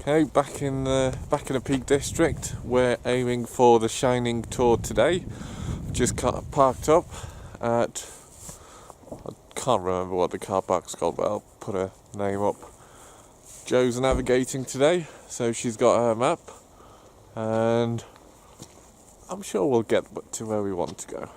Okay, back in the Peak District. We're aiming for the Shining Tor today. Just parked up at, I can't remember what the car park's called, but I'll put a name up. Jo's navigating today, so she's got her map, and I'm sure we'll get to where we want to go.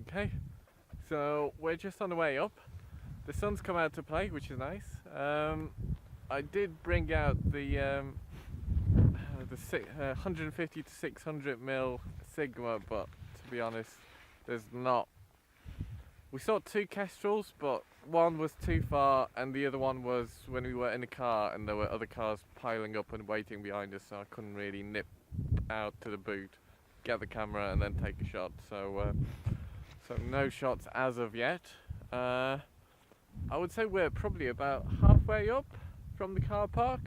Okay, so we're just on the way up. The sun's come out to play, which is nice. I did bring out the 150 to 600 mil Sigma, but to be honest, there's not. We saw two Kestrels, but one was too far, and the other one was when we were in the car, and there were other cars piling up and waiting behind us, so I couldn't really nip out to the boot, get the camera, and then take a shot. So no shots as of yet. I would say we're probably about halfway up from the car park.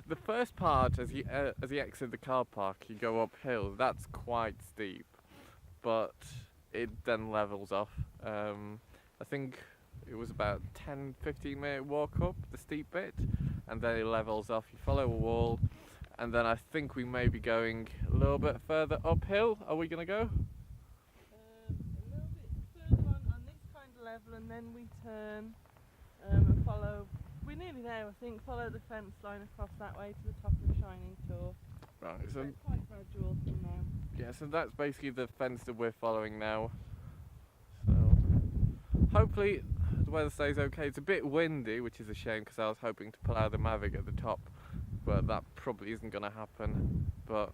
The first part, as you exit the car park, you go uphill. That's quite steep, but it then levels off. I think it was about 10-15 minute walk up the steep bit, and then it levels off. You follow a wall, and then I think we may be going a little bit further uphill. Are we gonna go? On this kind of level, and then we turn and follow. We're nearly there, I think. Follow the fence line across that way to the top of Shining Tor. Right, so it's quite gradual from now. Yeah, so that's basically the fence that we're following now. So hopefully the weather stays okay. It's a bit windy, which is a shame because I was hoping to pull out the Mavic at the top, but that probably isn't going to happen. But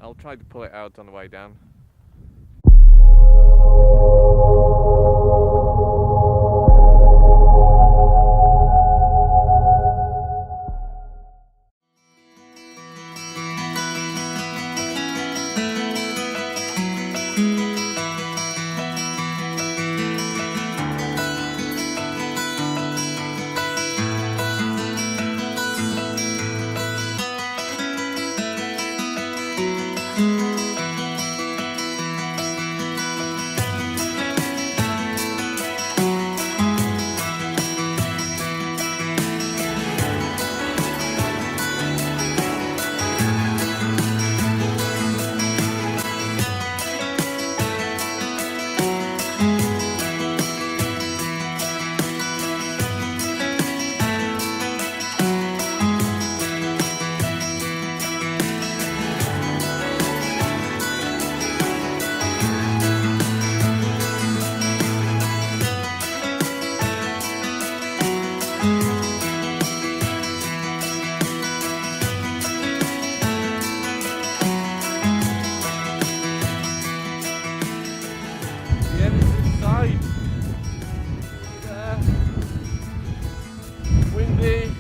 I'll try to pull it out on the way down. Windy.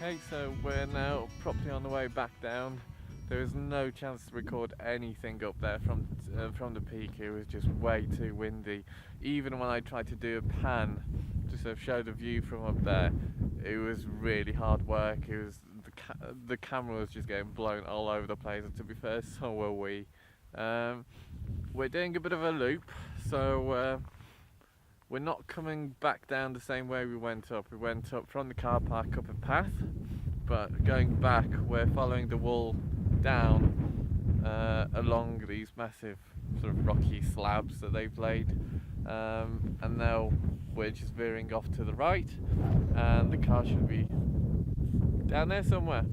Okay, so we're now properly on the way back down. There was no chance to record anything up there from the peak. It was just way too windy. Even when I tried to do a pan to sort of show the view from up there, it was really hard work. It was the camera was just getting blown all over the place. And to be fair, so were we. We're doing a bit of a loop, so we're not coming back down the same way we went up. We went up from the car park up a path, but going back, we're following the wall down along these massive sort of rocky slabs that they've laid, and now we're just veering off to the right, and the car should be down there somewhere.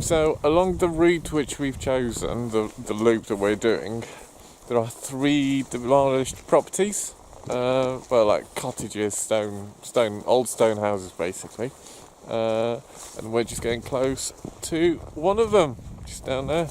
So along the route which we've chosen, the loop that we're doing, there are 3 demolished properties, well, like cottages, old stone houses basically, and we're just getting close to one of them, just down there.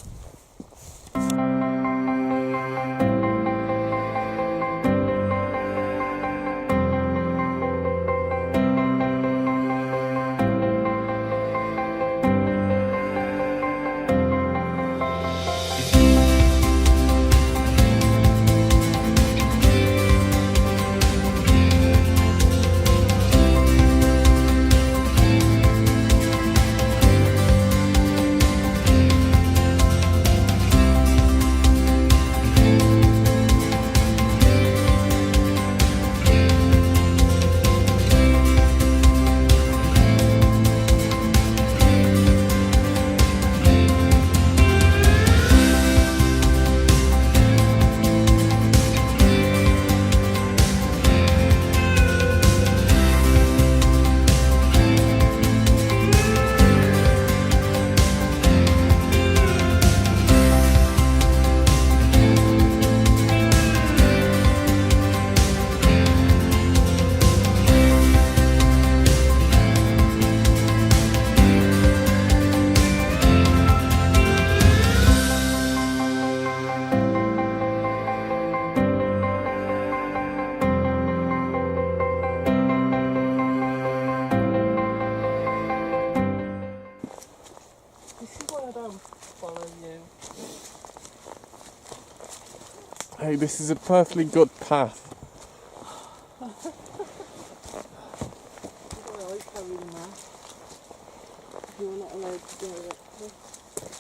Hey, this is a perfectly good path.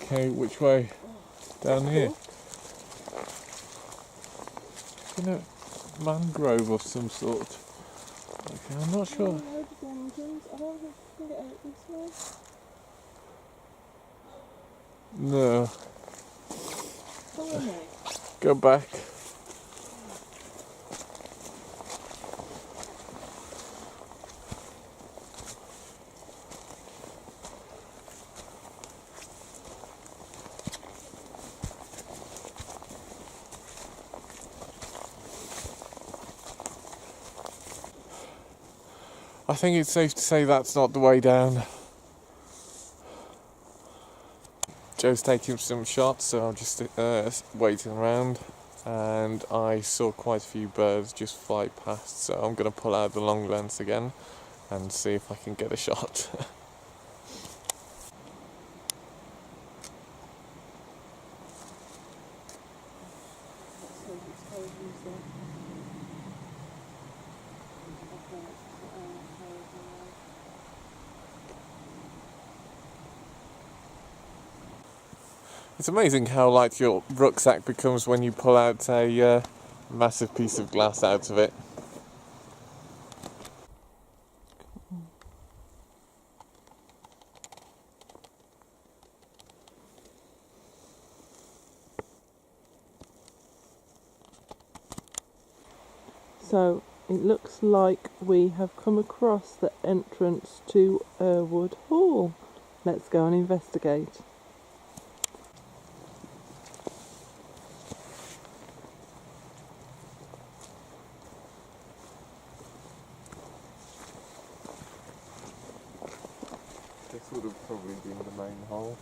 Okay, which way? Down here? You know, mangrove of some sort. Okay, I'm not sure. No. Go back. I think it's safe to say that's not the way down. Joe's taking some shots, so I'm just waiting around, and I saw quite a few birds just fly past, so I'm going to pull out the long lens again and see if I can get a shot. It's amazing how light your rucksack becomes when you pull out a massive piece of glass out of it. So it looks like we have come across the entrance to Errwood Hall. Let's go and investigate. This would have probably been the main hall.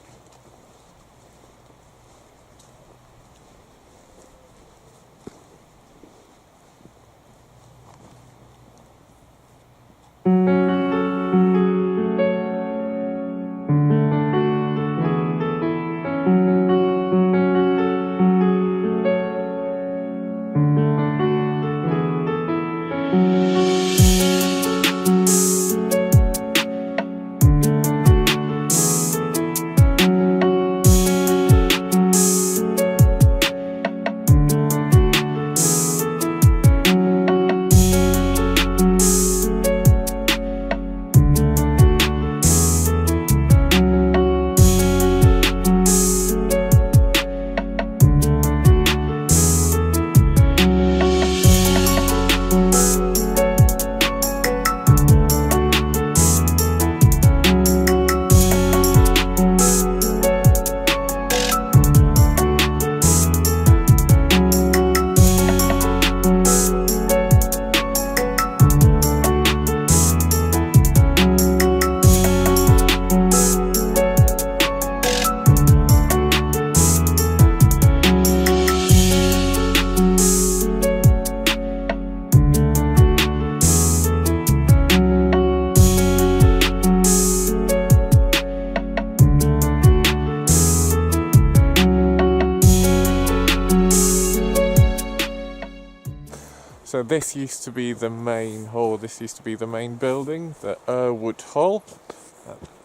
So this used to be the main hall, this used to be the main building, the Errwood Hall.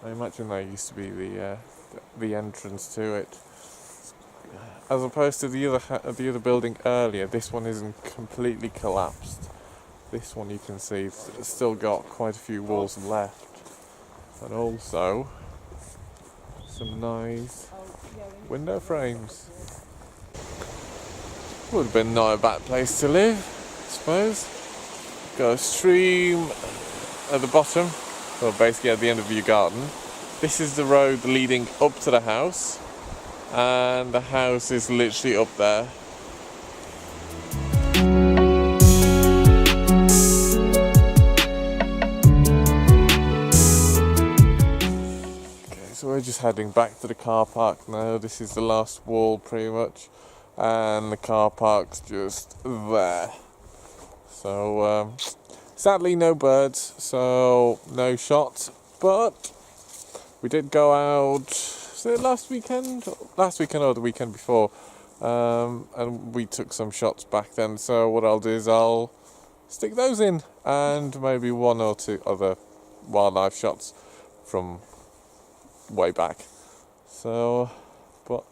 I imagine that used to be the entrance to it. As opposed to the other building earlier, this one isn't completely collapsed. This one you can see it's still got quite a few walls left. And also some nice window frames. Would have been not a bad place to live, I suppose. Got a stream at the bottom, or basically at the end of your garden. This is the road leading up to the house, and the house is literally up there. Okay, so we're just heading back to the car park now. This is the last wall pretty much, and the car park's just there. So sadly no birds, so no shots, but we did go out, was it last weekend or the weekend before, and we took some shots back then. So what I'll do is I'll stick those in, and maybe one or two other wildlife shots from way back. So, but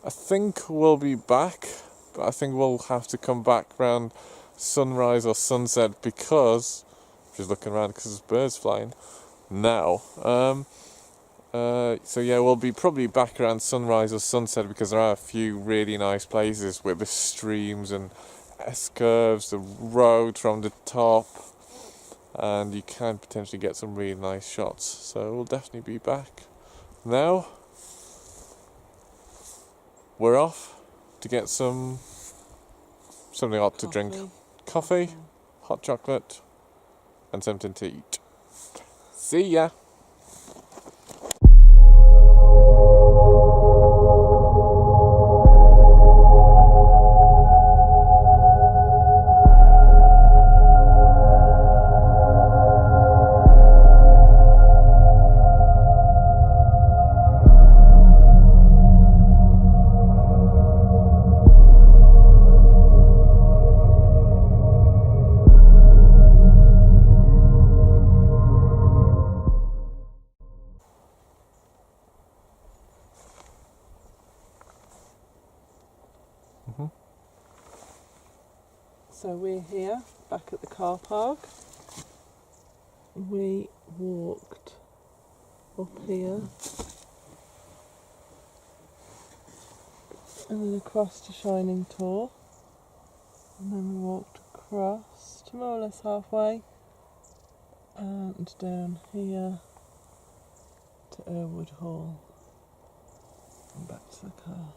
I think we'll be back, but I think we'll have to come back around sunrise or sunset, because just looking around because there's birds flying now. So yeah, we'll be probably back around sunrise or sunset, because there are a few really nice places with the streams and S-curves, the road from the top, and you can potentially get some really nice shots. So we'll definitely be back. Now we're off to get something hot to drink. Coffee, hot chocolate, and something to eat. See ya. So we're here, back at the car park. We walked up here and then across to Shining Tor, and then we walked across to more or less halfway and down here to Errwood Hall and back to the car.